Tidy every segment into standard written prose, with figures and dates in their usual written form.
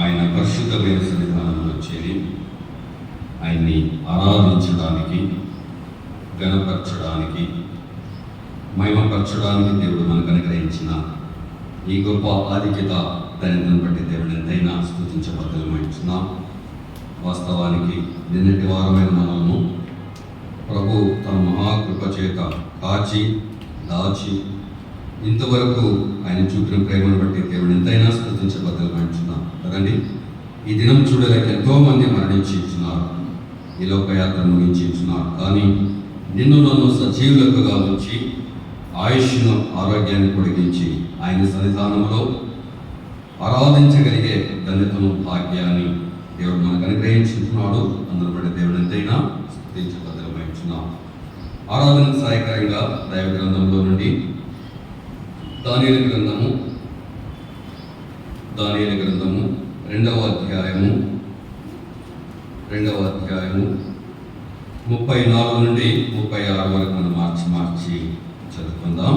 ఆయన పరిశుద్ధమైన సన్నిధానంలో చేరి ఆయన్ని ఆరాధించడానికి, ఘనపరచడానికి, మహిమపరచడానికి దేవుడు మనకు అనుగ్రహించిన ఈ గొప్ప ఆధిక్యత దానిని బట్టి దేవుడు ఎంతైనా స్తుతించబద్దలమైంచున్నాం. వాస్తవానికి నిన్నటి వారమైన మనము ప్రభు తన మహాకృప చేత కాచి దాచి ఇంతవరకు ఆయన చూపిన ప్రేమను బట్టి దేవుడు ఎంతైనా స్తుతించబద్దలమైంచున్నాం కదండి. ఈ దినం చూడలేక ఎంతోమంది మరణించున్నారు, ఈ లోకయాత్ర ముగించున్నారు. కానీ నిన్ను నన్ను సజీవులుగా ఉంచి ఆయుష్ను ఆరోగ్యాన్ని పొడిగించి ఆయన సన్నిధానంలో ఆరాధించగలిగే ధన్యతను భాగ్యాన్ని దేవుడు మనకు అనుగ్రహించుతున్నాడు. అందరూ బట్టి దేవుడు ఎంతైనా స్తుతించబద్దలమైంచున్నాం. ఆరాధన సహాయకరంగా దైవ గ్రంథంలో నుండి దానియేలు గ్రంథము 2వ అధ్యాయము 34 నుండి 36 వరకు మనం మార్చి చదువుకుందాం.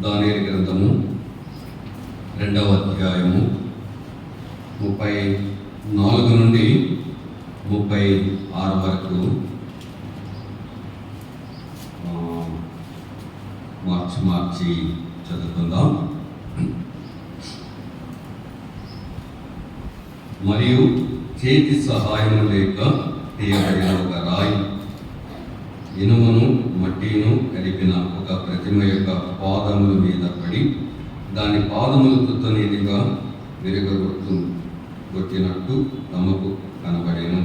దానియేలు గ్రంథము 2వ అధ్యాయము 34 నుండి 36 వరకు మార్చి చదువుకుందాం. మరియు చేతి సహాయం లేక తీయబడిన ఒక రాయి ఇనుమును మట్టిను కలిపిన ఒక ప్రతిమ యొక్క పాదముల మీద పడి దాని పాదములు తుత్తనీదిగా విరగొట్టినట్టు తమకు కనబడేను.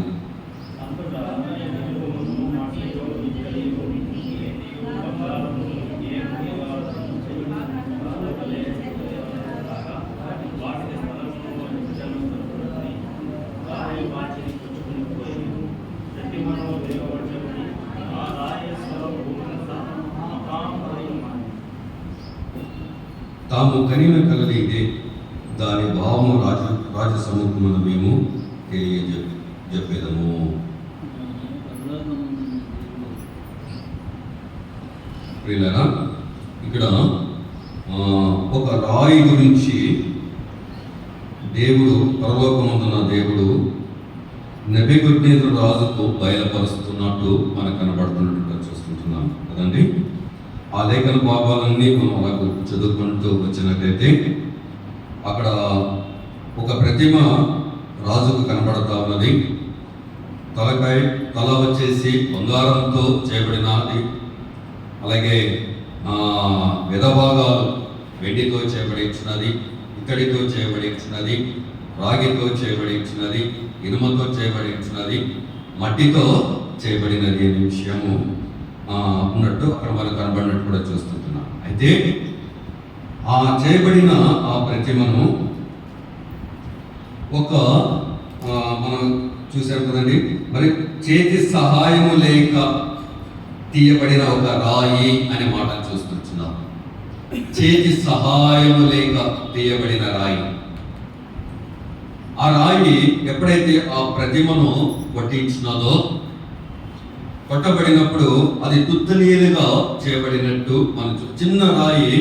తాము కనిన కలది ఇదే, దాని భావము రాజసముఖమున మేము తెలియజెప్పేదము. ప్రియులారా, ఇక్కడ ఒక రాయి గురించి దేవుడు, పరలోకమందున దేవుడు నెబుకద్నెజరు రాజుకు బయలుపరుస్తున్నట్టు మనకు కనబడుతున్నట్టుగా చూస్తుంటున్నాం కదండి. ఆ లేఖన భాగాలన్నీ మనం అలాగ చదువుకుంటూ వచ్చినట్లయితే అక్కడ ఒక ప్రతిమ రాజుకు కనబడతా ఉన్నది. తల వచ్చేసి బంగారంతో చేయబడినది, అలాగే విధభాగాలు వెండితో చేయబడించినది, ఇత్తడితో చేయబడించినది, రాగితో చేయబడించినది, ఇనుమతో చేయబడించినది, మట్టితో చేయబడినది అనే విషయము ఉన్నట్టు అక్కడ మనకు కనబడినట్టు కూడా చూస్తుంటున్నాం. అయితే ఆ చేయబడిన ఆ ప్రతిమను ఒక మనం చూసాం కదండి, మరి చేతి సహాయము లేక తీయబడిన ఒక రాయి అనే మాట చూస్తున్నాం. చేతి సహాయము లేక తీయబడిన రాయి. ఆ రాయి ఎప్పుడైతే ఆ ప్రతిమను కొట్టించినదో, కొట్టబడినప్పుడు అది తుత్తనీలుగా చేయబడినట్టు మనం చిన్న రాయి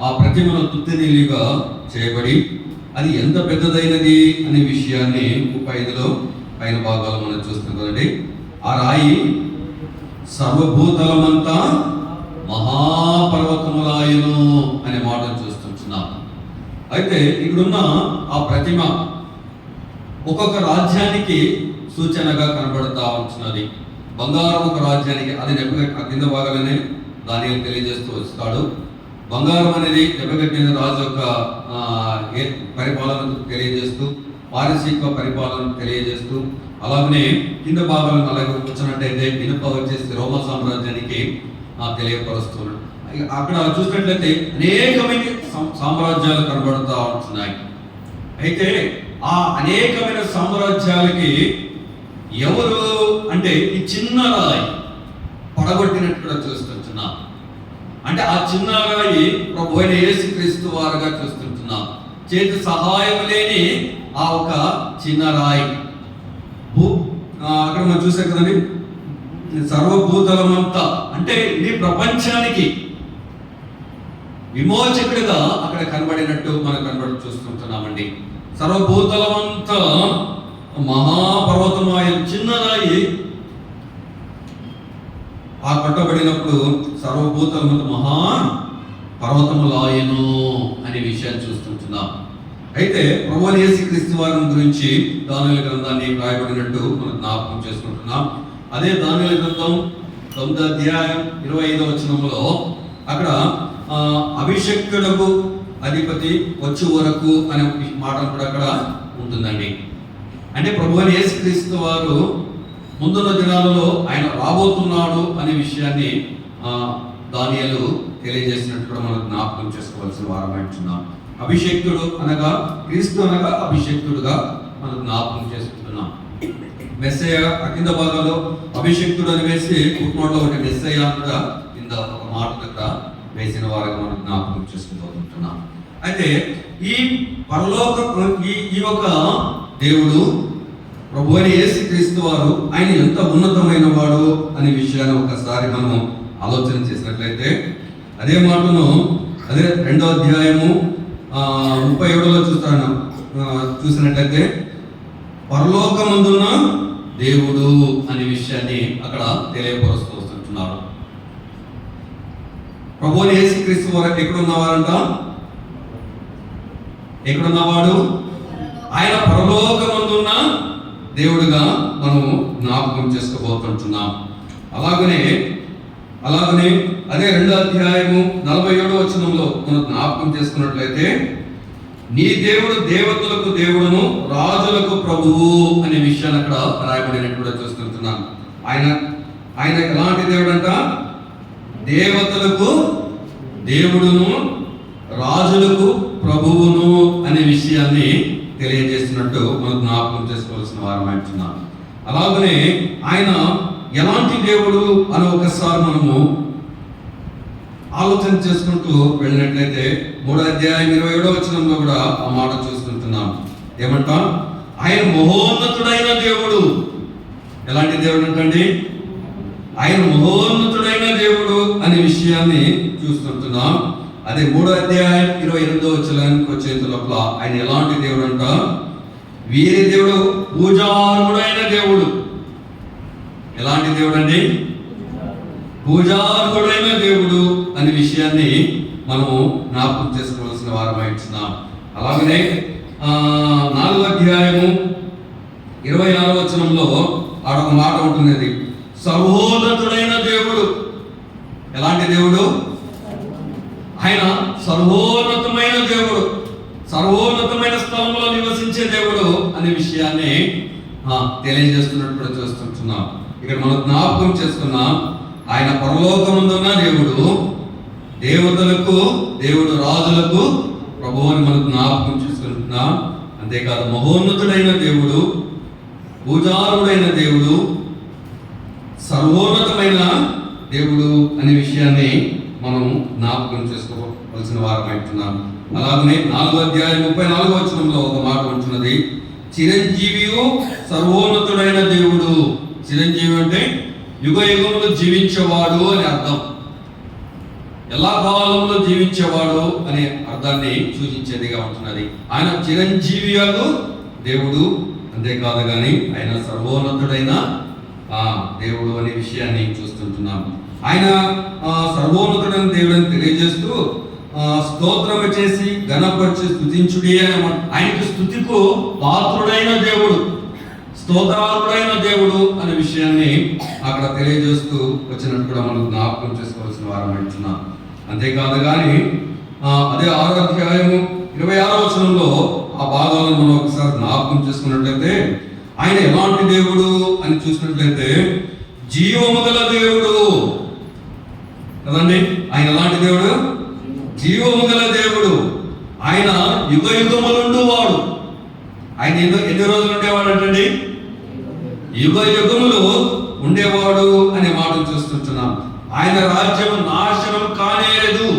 ఆ ప్రతిమను తుత్తనీలుగా చేయబడి అది ఎంత పెద్దదైనది అనే విషయాన్ని 35లో పైన భాగాలు మనం చూస్తాం కదండి. ఆ రాయి సర్వభూతలమంతా మహాపర్వతములాయను అనే మాటను చూస్తున్నాం. అయితే ఇక్కడున్న ఆ ప్రతిమ ఒక్కొక్క రాజ్యానికి సూచనగా కనబడతా ఉంటున్నది. బంగారం ఒక రాజ్యానికి, అది కింద భాగాలనే దానియేలు తెలియజేస్తూ వస్తాడు. బంగారం అనేది నెబుకద్నెజరు రాజు యొక్క పరిపాలనకు తెలియజేస్తూ, పారసీక పరిపాలనకు తెలియజేస్తూ, అలాగనే కింద భాగాలను అలాగే వచ్చినట్టయితే ఇనుప వచ్చేసి రోమా సామ్రాజ్యానికి తెలియపరుస్తున్నాడు. అక్కడ చూసినట్లయితే అనేకమైన సామ్రాజ్యాలు కనబడుతూ ఉంటున్నాయి. అయితే ఆ అనేకమైన సామ్రాజ్యాలకి ఎవరు అంటే ఈ చిన్న రాయి పడగొట్టినట్టు కూడా చూస్తుంటున్నాం. అంటే ఆ చిన్న రాయి ప్రభు అయిన యేసుక్రీస్తు వారుగా చూస్తుంటున్నాం. చేతి సహాయం లేని ఆ ఒక చిన్న రాయి అక్కడ మనం చూసాం కదండి. సర్వభూతలమంతా అంటే ఈ ప్రపంచానికి విమోచకుడిగా అక్కడ కనబడినట్టు మనం చూస్తుంటున్నామండి. సర్వభూతలమంతా మహాపర్వతమాయ చిన్నదాయి ఆ కట్టబడినప్పుడు సర్వభూతలమంతా మహా పర్వతములాయను అనే విషయాన్ని చూస్తుంటున్నాం. అయితే ప్రభువైన యేసుక్రీస్తు వారి గురించి దానియేలు గ్రంథాన్ని రాయబడినట్టు మనం జ్ఞాపకం చేసుకుంటున్నాం. అదే దానియేలు గ్రంథం 9వ అధ్యాయం 25వ వచనంలో అక్కడ అభిషక్తుడకు అధిపతి వచ్చు వరకు అనే మాట కూడా అక్కడ ఉంటుందండి. అంటే ప్రభువైన యేసుక్రీస్తు వారు ముందున్న దినాలలో ఆయన రాబోతున్నాడు అనే విషయాన్ని దానియేలు తెలియజేసినట్టు కూడా మనం జ్ఞాపకం చేసుకోవాల్సిన వారం అంటున్నాం. అభిషేక్తుడు అనగా క్రీస్తు అనగా అభిషేక్తుడుగా మనం జ్ఞాపకం చేసుకుంటున్నాం. మెస్సయ్య కింద భాగంలో అభిషేక్తుడు అని వేసి కుటుంబంలో ఒకటి మెస్సయ్య కూడా కింద ఒక మాట దగ్గర వేసిన వారికి మనం జ్ఞాపకం చేసుకుంటున్నాం. అయితే ఈ పరలోక ఈ యొక్క దేవుడు ప్రభువైన యేసుక్రీస్తు వారు ఆయన ఎంత ఉన్నతమైన వాడు అనే విషయాన్ని ఒకసారి మనం ఆలోచన చేసినట్లయితే అదే మాటను అదే 2వ అధ్యాయము 37లో చూసినట్లయితే పరలోకమందున్న దేవుడు అనే విషయాన్ని అక్కడ తెలియపరుస్తూ వస్తుంటున్నారు. ప్రభువైన యేసుక్రీస్తు వారు ఎక్కడున్నవారంట? ఎక్కడున్నవాడు? ఆయన పరలోకమందున్న దేవుడుగా మనము జ్ఞాపకం చేసుకోబోతుంటున్నాం. అలాగనే అదే 2వ అధ్యాయము 47వ వచనంలో మనం జ్ఞాపకం చేసుకున్నట్లయితే నీ దేవుడు దేవతలకు దేవుడును రాజులకు ప్రభువు అనే విషయాన్ని అక్కడ రాయబడినట్టు కూడా చూస్తుంటున్నాం. ఆయన ఎలాంటి దేవుడు అంట? దేవతలకు దేవుడును రాజులకు ప్రభువును అనే విషయాన్ని తెలియజేస్తున్నట్టు మనం జ్ఞాపకం చేసుకోవాల్సిన వారం అంటున్నాం. అలాగనే ఆయన ఎలాంటి దేవుడు అని ఒకసారి మనము ఆలోచన చేసుకుంటూ వెళ్ళినట్లయితే 3వ అధ్యాయం 27వ వచనంలో కూడా ఆ మాట చూస్తుంటున్నాం. ఏమంటా? ఆయన మహోన్నతుడైన దేవుడు. ఎలాంటి దేవుడు అంటండి? ఆయన మహోన్నతుడైన దేవుడు అనే విషయాన్ని చూస్తుంటున్నాం. అదే 3వ అధ్యాయం 28వ వచనానికి వచ్చేంత లోపల ఆయన ఎలాంటి దేవుడు అంట? వీరి దేవుడు పూజార్హుడైన దేవుడు. ఎలాంటి దేవుడు అండి? పూజార్హుడైన దేవుడు అనే విషయాన్ని మనము జ్ఞాపకం చేసుకోవాల్సిన వారమై ఉంటున్నాం. అలాగనే 4వ అధ్యాయము 26వ వచనంలో ఆడొక మాట ఉంటున్నది, సర్వోన్నతుడైన దేవుడు. ఎలాంటి దేవుడు? ఆయన సర్వోన్నతమైన దేవుడు, సర్వోన్నతమైన స్థలంలో నివసించే దేవుడు అనే విషయాన్ని తెలియజేస్తున్నట్టు చూస్తుంటున్నాం. ఇక్కడ మనం జ్ఞాపకం చేసుకున్నాం. ఆయన పరలోకమందున్న దేవుడు, దేవతలకు దేవుడు, రాజులకు ప్రభువు అని మనం జ్ఞాపకం చేసుకుంటున్నాం. అంతేకాదు మహోన్నతుడైన దేవుడు, పూజారుడైన దేవుడు, సర్వోన్నతమైన దేవుడు అనే విషయాన్ని మనం జ్ఞాపకం చేసుకోవాల్సిన వారమై ఉంటున్నాం. అలాగనే 4వ అధ్యాయం 34వ వచనంలో ఒక మాట ఉంటున్నది, చిరంజీవియు సర్వోన్నతుడైన దేవుడు. చిరంజీవి అంటే యుగ యుగములు జీవించేవాడు అని అర్థం. ఎలా కాలంలో జీవించేవాడు అనే అర్థాన్ని సూచించేదిగా ఉంటున్నది. ఆయన చిరంజీవి దేవుడు, అంతేకాదు కానీ ఆయన సర్వోన్నతుడైన దేవుడు అనే విషయాన్ని చూస్తుంటున్నాం. ఆయన సర్వోన్నతుడైన దేవుడని తెలియజేస్తూ స్తోత్రము చేసి ఘనపరిచి స్తుతించుడి అని ఆయనకి స్తుతికు పాత్రుడైన దేవుడు, స్తోత్రార్హుడైన దేవుడు అనే విషయాన్ని అక్కడ తెలియజేస్తూ వచ్చినట్టు కూడా మనం జ్ఞాపకం చేసుకోవాల్సిన వారం అంటున్నాం. అంతేకాదు కానీ అదే 6వ అధ్యాయము 26వ వచనంలో ఆ భాగాలను మనం ఒకసారి జ్ఞాపకం చేసుకున్నట్లయితే ఆయన ఎలాంటి దేవుడు అని చూసినట్లయితే జీవము గల దేవుడు కదండి. ఆయన ఎలాంటి దేవుడు? జీవము గల దేవుడు. ఆయన యుగ యుగములుండు వాడు. ఆయన ఎన్ని రోజులు ఉండేవాడు అంటండి? యుగ యుగములు ఉండేవాడు అనే మాట చూస్తుంటున్నాం. ఆయన రాజ్యం నాశనం కానేలేదు.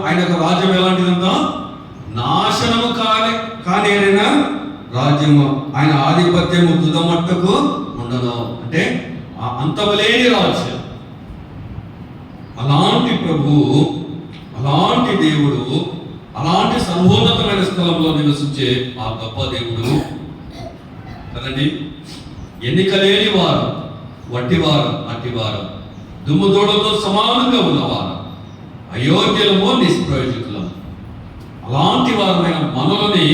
ఆయన రాజ్యం ఎలాంటిదంతా నాశనము కానేరైన రాజ్యము. ఆయన ఆధిపత్యము తుదమట్టుకు ఉండదు, అంటే అంతవలేని రాజ్యం. అలాంటి ప్రభు అలాంటి దేవుడు, అలాంటి సర్వోన్నతమైన స్థలంలో నివసించే ఆ గొప్ప దేవుడు కదండి. ఎన్నిక లేని వారు, వట్టివారు, అట్టివారు, దుమ్ముదూడతో సమానంగా ఉన్నవారు, అయోగ్యులము, నిష్ప్రయోజకులము, అలాంటి వారమైన మనల్ని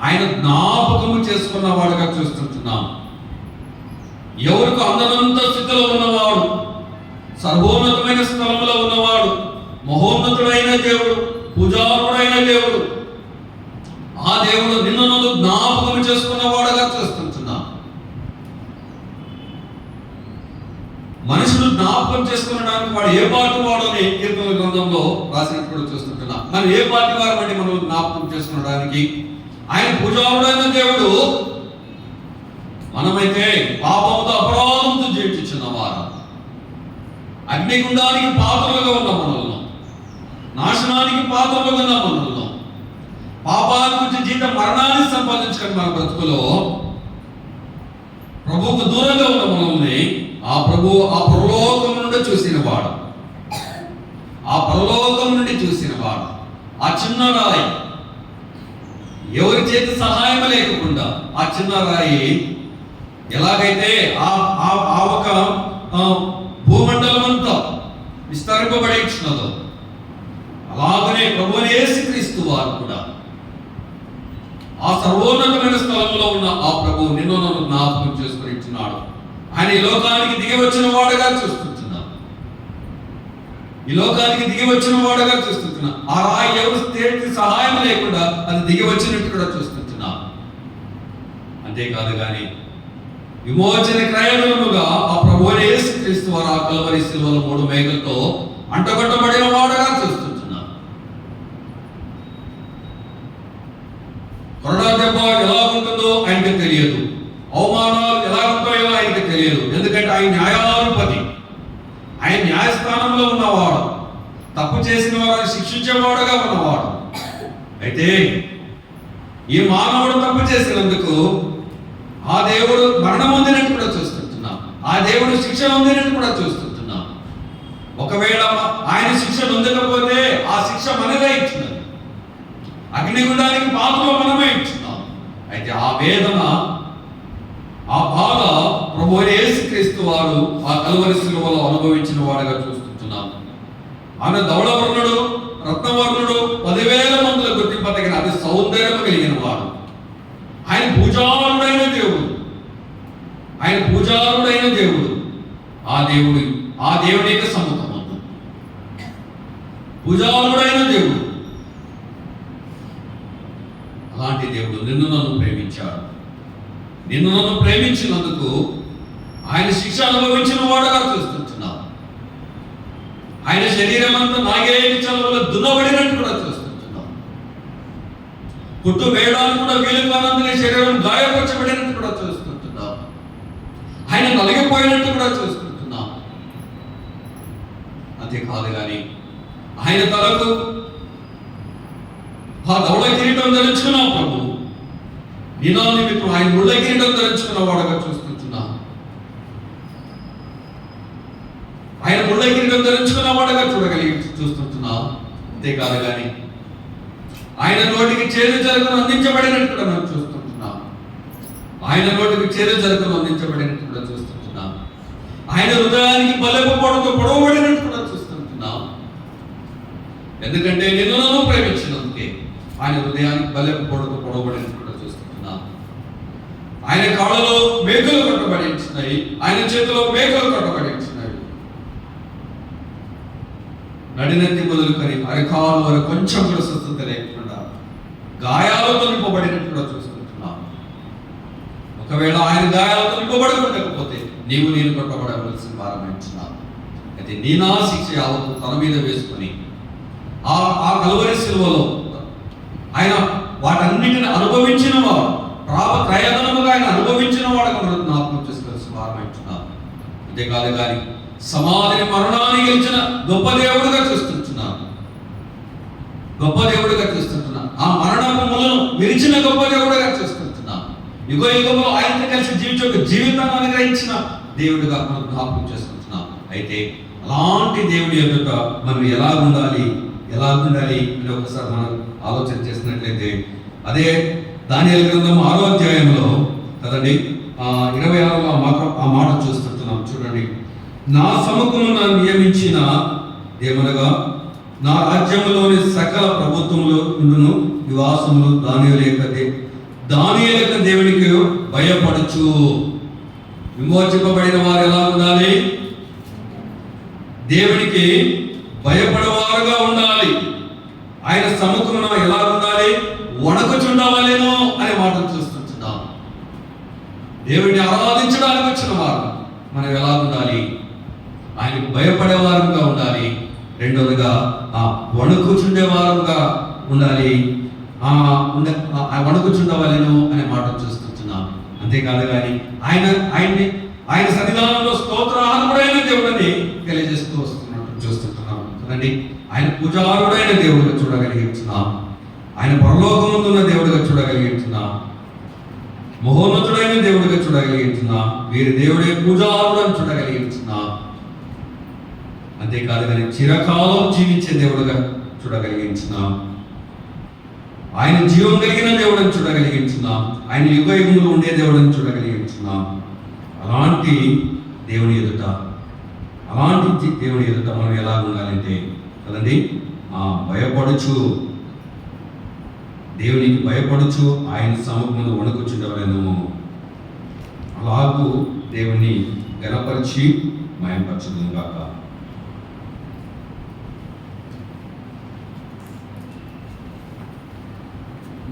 ఆయన జ్ఞాపకము చేసుకున్న వాడుగా చూస్తుంటున్నాం. ఎవరికి అందనంత స్థితిలో ఉన్నవాడు, సర్వోన్నతమైన స్థలంలో ఉన్నవాడు, మహోన్నతుడైన దేవుడు, పూజారుడైన దేవుడు, ఆ దేవుడు నిన్ను నన్ను జ్ఞాపకం చేసుకున్న వాడుగా చూస్తుంటున్నాం. మనుషులు జ్ఞాపకం చేసుకునడానికి వాడు ఏ పార్టీ వాడని కీర్తనల గ్రంథంలో రాసినట్టు కూడా చూస్తుంటున్నాం. మనం ఏ పార్టీ వారమండి మనం జ్ఞాపకం చేసుకునడానికి? ఆయన పూజారుడైన దేవుడు, మనమైతే పాపంతో అపరాధంతో జీవించిన వారు, అగ్నిగుండానికి పాత్రలుగా ఉన్న మనల్ని, నాశనానికి పాత్రలుగా ఉన్న మనల్ని, పాపాల గురించి జీతం మరణాన్ని సంపాదించుకొని మన బ్రతుకులో ప్రభువుకు దూరంగా ఉన్న మనల్ని ఆ ప్రభు ఆ పరలోకం నుండి చూసిన వాడు, ఆ పరలోకం నుండి చూసిన వాడు, ఆ చిన్న రాయి, ఎవరి చేతి సహాయం లేకుండా ఆ చిన్న రాయి ఎలాగైతే ఆ ఒక భూమండలం అంతా విస్తరింపబడి ఇచ్చినదో, అలాగనే ప్రభువుని యేసుక్రీస్తు వారు కూడా ఆ సర్వోన్నతమైన స్థలంలో ఉన్న ఆ ప్రభువు నిన్ను నన్ను జ్ఞాపకం చేసుకుని ఇచ్చినాడు. ఆయన ఈ లోకానికి దిగి వచ్చిన వాడుగా చూస్తున్నాం. ఈ లోకానికి దిగి వచ్చిన వాడుగా చూస్తున్నాం. ఆ రాయి ఎవరు చేతి సహాయం లేకుండా అది దిగి వచ్చినట్టు కూడా చూస్తున్నాం. అంతేకాదు కానీ విమోచన క్రయముగా ఆ ప్రభువైన యేసుక్రీస్తు వారు ఆ కల్వరి శిలువలో 3 మేఘలతో అంటగొట్టబడిన వాడుగా చూస్తున్నాం. కొరడా దెబ్బ ఎలా ఉంటుందో ఆయనకి తెలియదు, అవమానాలు ఎలా ఉంటాయో ఆయనకి తెలియదు. ఎందుకంటే ఆయన న్యాయాధిపతి, ఆయన న్యాయస్థానంలో ఉన్నవాడు, తప్పు చేసిన వారిని శిక్షించేవాడుగా ఉన్నవాడు. అయితే ఈ మానవుడు తప్పు చేసినందుకు ఆ దేవుడు మరణం పొందినట్టు కూడా చూస్తుంటున్నాం, ఆ దేవుడు శిక్ష పొందినట్టు కూడా చూస్తుంటున్నాం. ఒకవేళ ఆయన శిక్ష పొందకపోతే ఆ శిక్ష మనమే ఇచ్చినది, అగ్నిగుండానికి పాత్రలో మనమే ఇచ్చినాం. అయితే ఆ వేదన, ఆ బాధ ప్రభువైన యేసుక్రీస్తు వారు ఆ కల్వరి శిలువలో అనుభవించిన వాడుగా చూస్తుంటున్నాం. ఆయన ధవళవర్ణుడు, రత్నవర్ణుడు, 10,000 మందిలో గుర్తింపదగిన అతి సౌందర్యం కలిగిన వాడు. ఆయన పూజారుడైన దేవుడు, ఆయన పూజారుడైన దేవుడు. ఆ దేవుడి యొక్క సముఖము, పూజారుడైన దేవుడు. అలాంటి దేవుడు నిన్ను నన్ను ప్రేమించాడు. నిన్ను నన్ను ప్రేమించినందుకు ఆయన శిక్ష అనుభవించిన వాడుగా చూస్తుంటున్నాం. ఆయన శరీరం అంతా నాగేటి చలువలో దున్నబడినట్టు కూడా చూస్తుంటున్నాం. పుట్టు వేయడానికి కూడా వీలు కానందుకే శరీరం గాయపరచబడినట్టు కూడా చూస్తుంటున్నాం. ఆయన నలిగిపోయినట్టు కూడా చూస్తుంటున్నాం. అంతేకాదు కానీ ఆయన తలకు ఆ ధవళ కిరీటం ధరించుకున్నాం. ప్రభు నినా నిమిత్తం ఆయన ముళ్ళ కిరీటం ధరించుకున్న వాడుగా చూస్తుంటున్నాం. ఆయన ముళ్ళ కిరీటం ధరించుకున్న వాడుగా చూస్తుంటున్నాం. అంతేకాదు కానీ ఆయన నోటికి చేదు జరుగును అందించబడినట్టు కూడా మనం చూస్తుంటున్నాం. ఆయన నోటికి చేదు జరుగును అందించబడినట్టు కూడా చూస్తుంటున్నాం. ఆయన హృదయానికి బలపు పొడతో పొడవబడినట్టు కూడా చూస్తుంటున్నాం. ఎందుకంటే నిన్ను నన్ను ప్రేమించినందుకే ఆయన హృదయానికి బలపు పొడతో పొడవబడినట్టు కూడా చూస్తుంటున్నాం. ఆయన కాళ్ళలో మేకలు కట్టబడించినాయి, ఆయన చేతిలో మేకలు కట్టబడించినాయి. నడినెత్తి మొదలుకొని అరికాలు వరకు కొంచెం కూడా స్వస్థత లేకుండా గాయాలతో నింపబడినట్టు కూడా చూస్తుంటున్నాం. ఒకవేళ ఆయన గాయాలతో నింపబడకపోతే నీవు నేను కొట్టబడవలసిన భారమించున్నావు. అయితే నీ నా శిక్ష యావత్తు తన మీద వేసుకొని ఆ కల్వరి శిలువలో ఆయన వాటన్నిటిని అనుభవించిన వాడు, ప్రయత్నముగా ఆయన అనుభవించిన వాడుగా మనం జ్ఞాపకం చేసుకోవాల్సిన భారమించున్నాం. అంతేకాదు కానీ సమాధిని మరణాన్ని గెలిచిన గొప్ప దేవుడుగా చూస్తుంటున్నాం. గొప్ప దేవుడిగా చూస్తుంటున్నాం. ఆ మరణములను విరిచిన గొప్ప దేవుడిగా చూస్తుంటున్నాం. యుగ యుగంలో ఆయనతో కలిసి జీవించే ఒక జీవితాన్ని అనుగ్రహించిన దేవుడిగా మనం జ్ఞాపకం చేసుకుంటున్నాం. అయితే అలాంటి దేవుడి ఎదుట మనం ఎలా ఉండాలి ఎలా ఉండాలి అని ఒకసారి మనం ఆలోచన చేసినట్లయితే, అదే దానియేలు గ్రంథం 6వ అధ్యాయంలో కదండి 26లో ఆ మాట చూస్తుంటున్నాం. చూడండి, నా సముఖమున నియమించిన ఏమనగా నా రాజ్యములోని సకల ప్రభుత్వములు నివాసములు దానియేలు యొక్క దేవునికి భయపడుచు. విమోచింపబడిన వారు ఎలా ఉండాలి? దేవునికి భయపడేవారుగా ఉండాలి. ఆయన సముఖమున ఎలా ఉండాలి? వణకుచుండవలెను అనే మాటను చూస్తుంటున్నాం. దేవుడిని ఆరాధించడానికి వచ్చిన వారు మనం ఎలా ఉండాలి? ఆయనకు భయపడేవారుగా ఉండాలి. రెండవదిగా వణుకుచుండేవారుగా ఉండాలి. వణుకుచుండవలెను అనే మాట చూస్తున్నాం. అంతేకాదు కానీ ఆయన సన్నిధానంలో స్తోత్రార్హుడైన దేవుడిని తెలియజేస్తూ వస్తున్నట్టు చూస్తుంటున్నాం కదండి. ఆయన పూజారుడైన దేవుడిగా చూడగలిగించున్నాం. ఆయన పరలోకముందున్న దేవుడిగా చూడగలిగించున్నాం. మహోన్నతుడైన దేవుడిగా చూడగలిగించున్నాం. వీరి దేవుడే పూజారుడని చూడగలిగించున్నాం. అంతేకాదు కానీ చిరకాలం జీవించే దేవుడుగా చూడగలిగించున్నాం. ఆయన జీవం కలిగిన దేవుడిని చూడగలిగించున్నాం. ఆయన యుగ యుగములు ఉండే దేవుడిని చూడగలిగించున్నాం. అలాంటి దేవుని ఎదుట మనం ఎలా ఉండాలంటే కదండి, భయపడుచు, దేవునికి భయపడుచు ఆయన సముఖమున వణుకుచుండవలెను. అలాగూ దేవుని గణపరిచి మయంపరచుదును గాక.